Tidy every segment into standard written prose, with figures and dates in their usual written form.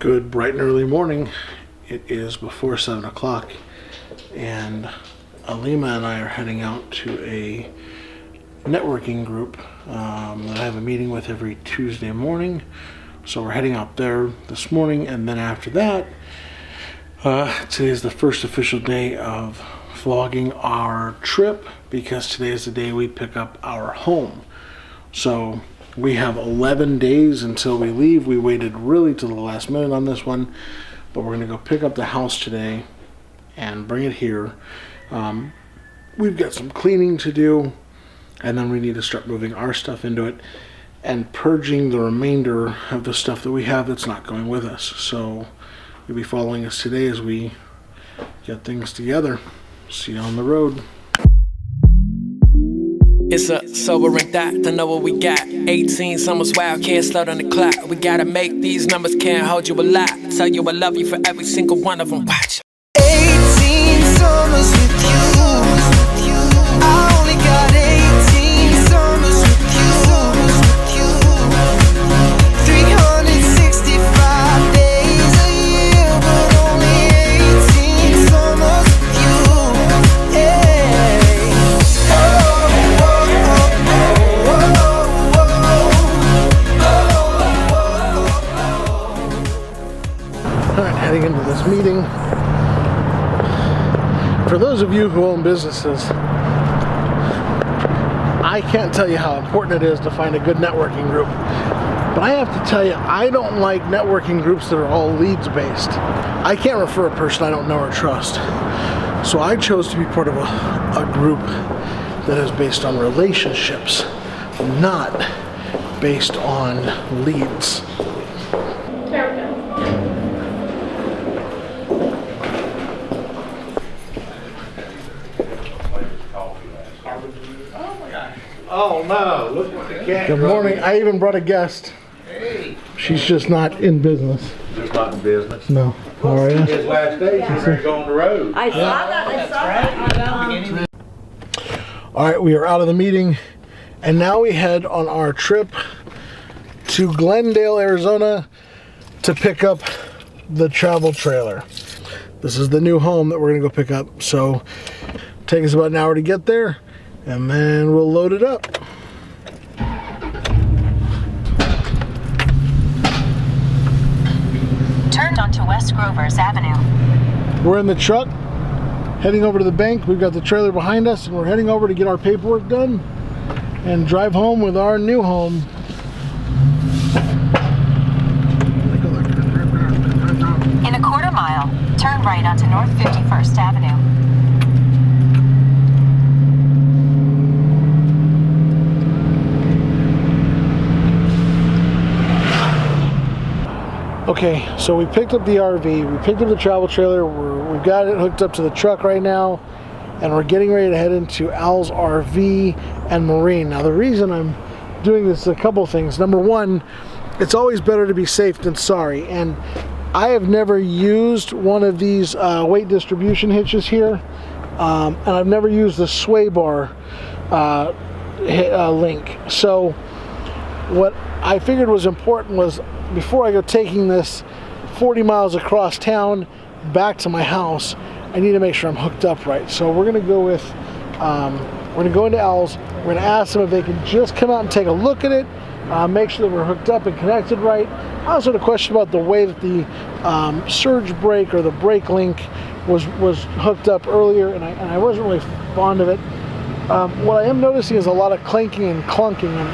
Good bright and early morning. It is before 7 o'clock and Alima and I are heading out to a networking group that I have a meeting with every Tuesday morning. So we're heading out there this morning, and then after that, today is the first official day of vlogging our trip, because today is the day we pick up our home. So we have 11 days until we leave. We waited really to the last minute on this one, but we're gonna go pick up the house today and bring it here. We've got some cleaning to do, and then we need to start moving our stuff into it and purging the remainder of the stuff that we have that's not going with us. So you'll be following us today as we get things together. See you on the road. It's a sobering thought to know what we got. 18 summers wild, can't slow down the clock. We gotta make these numbers, can't hold you a lot. Tell you I love you for every single one of them. Watch. 18 summers with you. I only got 18 summers with you. 365 days a year, but only 18 summers with you. Hey. Alright, heading into this meeting. For those of you who own businesses, I can't tell you how important it is to find a good networking group. But I have to tell you, I don't like networking groups that are all leads based. I can't refer a person I don't know or trust. So I chose to be part of a group that is based on relationships, not based on leads. Oh no, look what the cat. Good morning. I even brought a guest. Hey. She's just not in business. Just not in business. No. How are you? His last day, she's ready to go on the road. I saw that. All right, we are out of the meeting, and now we head on our trip to Glendale, Arizona to pick up the travel trailer. This is the new home that we're gonna go pick up. So take us about an hour to get there, and then we'll load it up. Turned onto West Grovers Avenue. We're in the truck, heading over to the bank. We've got the trailer behind us, and we're heading over to get our paperwork done and drive home with our new home. In a quarter mile, turn right onto North 51st Avenue. Okay, so we picked up the RV, we picked up the travel trailer, we've got it hooked up to the truck right now, and we're getting ready to head into Al's RV and Marine. Now the reason I'm doing this is a couple things. Number one, it's always better to be safe than sorry, and I have never used one of these weight distribution hitches here, and I've never used the sway bar link. So what I figured was important was, before I go taking this 40 miles across town back to my house, I need to make sure I'm hooked up right. So we're gonna go with, we're gonna go into Al's, we're gonna ask them if they can just come out and take a look at it, make sure that we're hooked up and connected right. I also had a question about the way that the surge brake or the brake link was hooked up earlier, and I wasn't really fond of it. What I am noticing is a lot of clanking and clunking, and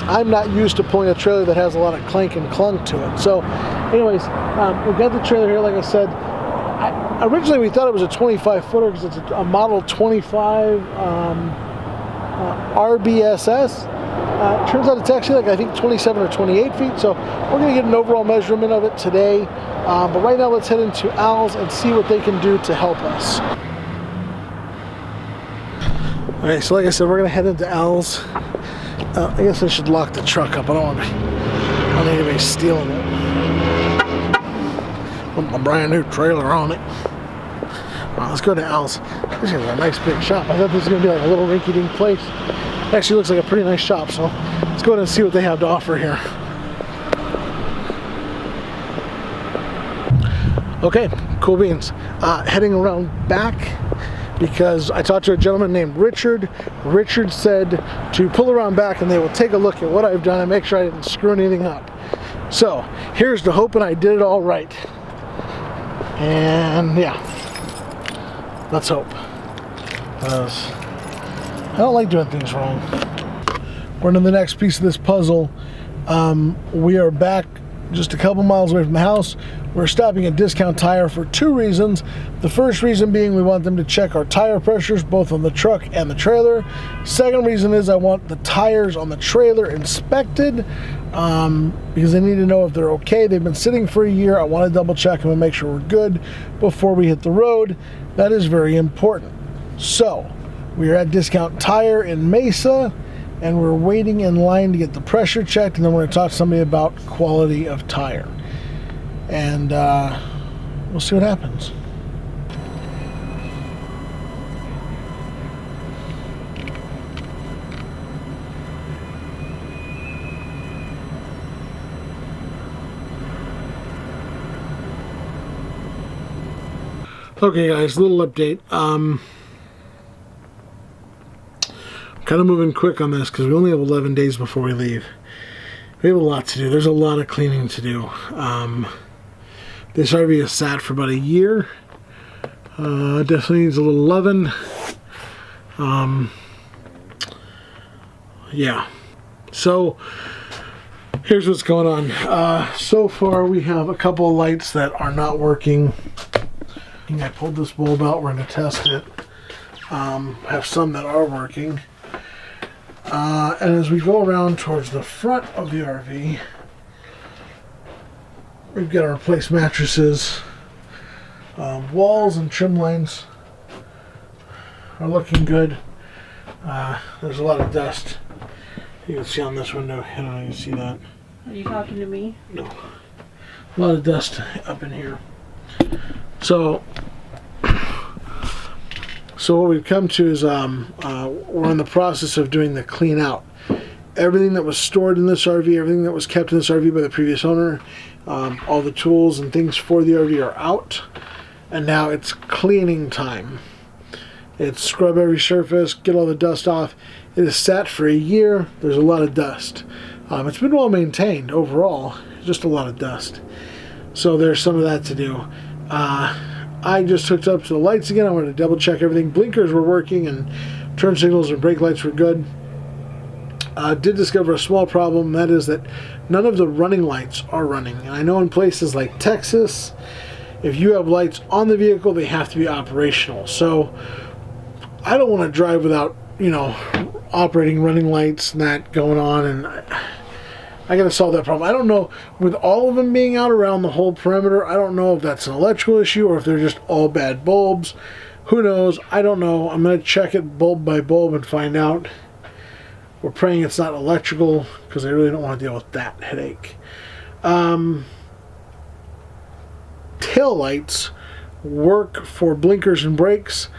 I'm not used to pulling a trailer that has a lot of clank and clunk to it. So anyways, we've got the trailer here, like I said. Originally we thought it was a 25 footer because it's a model 25 RBSS. Turns out it's actually like, I think, 27 or 28 feet. So we're gonna get an overall measurement of it today. But right now let's head into Al's and see what they can do to help us. All right, so like I said, we're gonna head into Al's. I guess I should lock the truck up. I don't want anybody stealing it. Put my brand new trailer on it. Let's go to Al's. This is a nice big shop. I thought this was going to be like a little rinky-dink place. It actually looks like a pretty nice shop, so let's go ahead and see what they have to offer here. Okay, cool beans. Heading around back because I talked to a gentleman named Richard. Richard said to pull around back and they will take a look at what I've done and make sure I didn't screw anything up. So here's to hoping I did it all right. And yeah, let's hope. I don't like doing things wrong. We're into the next piece of this puzzle. We are back just a couple miles away from the house. We're stopping at Discount Tire for two reasons. The first reason being we want them to check our tire pressures, both on the truck and the trailer. Second reason is I want the tires on the trailer inspected because I need to know if they're okay. They've been sitting for a year. I want to double check them and make sure we're good before we hit the road. That is very important. So we are at Discount Tire in Mesa, and we're waiting in line to get the pressure checked, and then we're going to talk to somebody about quality of tire. And we'll see what happens. Okay guys, little update. Kind of moving quick on this because we only have 11 days before we leave. We have a lot to do. There's a lot of cleaning to do. This RV has sat for about a year. Definitely needs a little loving. Yeah. So here's what's going on. So far we have a couple of lights that are not working. I pulled this bulb out. We're going to test it. Have some that are working. And as we go around towards the front of the RV, we've got to replace mattresses. Walls and trim lines are looking good. There's a lot of dust. You can see on this window. I don't know if you can see that. Are you talking to me? No. A lot of dust up in here. So what we've come to is we're in the process of doing the clean out. Everything that was stored in this RV, everything that was kept in this RV by the previous owner, all the tools and things for the RV are out, and now it's cleaning time. It's scrub every surface, get all the dust off. It is sat for a year. There's a lot of dust. It's been well maintained overall, just a lot of dust. So there's some of that to do. I just hooked up to the lights again. I wanted to double check everything. Blinkers were working and turn signals and brake lights were good. Did discover a small problem. That is that none of the running lights are running. And I know in places like Texas, if you have lights on the vehicle, they have to be operational. So I don't want to drive without, operating running lights and that going on. And I got to solve that problem. I don't know, with all of them being out around the whole perimeter, I don't know if that's an electrical issue or if they're just all bad bulbs. Who knows? I don't know. I'm going to check it bulb by bulb and find out. We're praying it's not electrical because I really don't want to deal with that headache. Tail lights work for blinkers and brakes,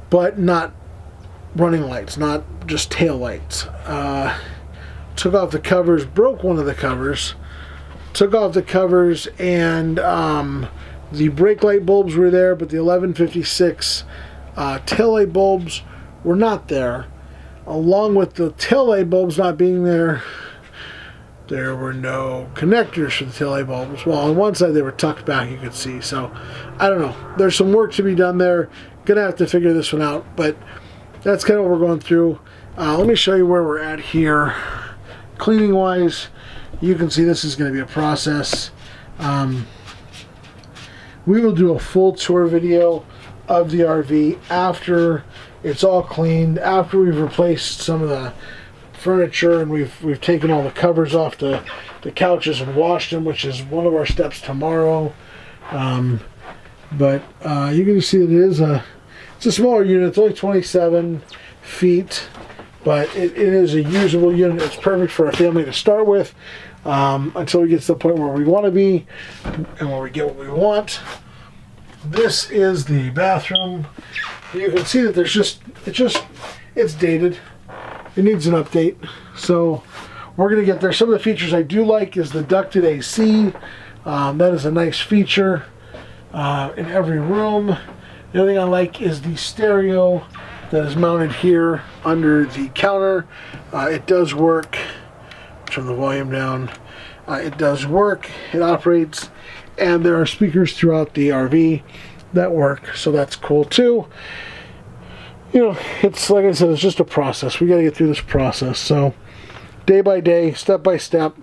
but not running lights, not just tail lights. Took off the covers, broke one of the covers, took off the covers, and the brake light bulbs were there, but the 1156 tail light bulbs were not there. Along with the tail light bulbs not being there, there were no connectors for the tail light bulbs. Well, on one side they were tucked back, you could see. So, I don't know. There's some work to be done there. Gonna have to figure this one out, but that's kind of what we're going through. Let me show you where we're at here. Cleaning wise, you can see this is going to be a process. We will do a full tour video of the RV after it's all cleaned, after we've replaced some of the furniture and we've taken all the covers off the couches and washed them, which is one of our steps tomorrow. But you can see that it's a smaller unit. It's only 27 feet. But it is a usable unit. It's perfect for a family to start with until we get to the point where we want to be and where we get what we want. This is the bathroom. You can see that it's dated. It needs an update. So we're going to get there. Some of the features I do like is the ducted AC. That is a nice feature. in every room. The other thing I like is the stereo that is mounted here under the counter. It does work. Turn the volume down. It does work. It operates, and there are speakers throughout the RV that work, so that's cool too. You know, it's like I said, it's just a process. We got to get through this process. So day by day, step by step.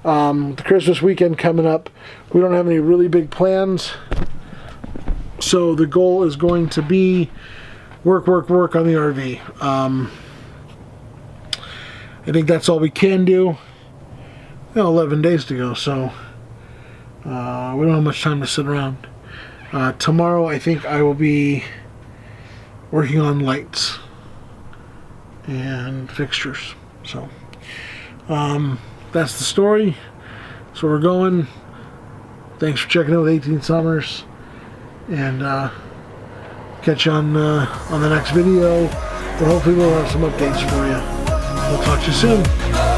The Christmas weekend coming up, we don't have any really big plans. So the goal is going to be work on the RV. I think that's all we can do. 11 days to go, so we don't have much time to sit around. Tomorrow, I think I will be working on lights and fixtures. So that's the story. So we're going. Thanks for checking out with 18 Summers, and catch you on the next video. But hopefully we'll have some updates for you. We'll talk to you soon.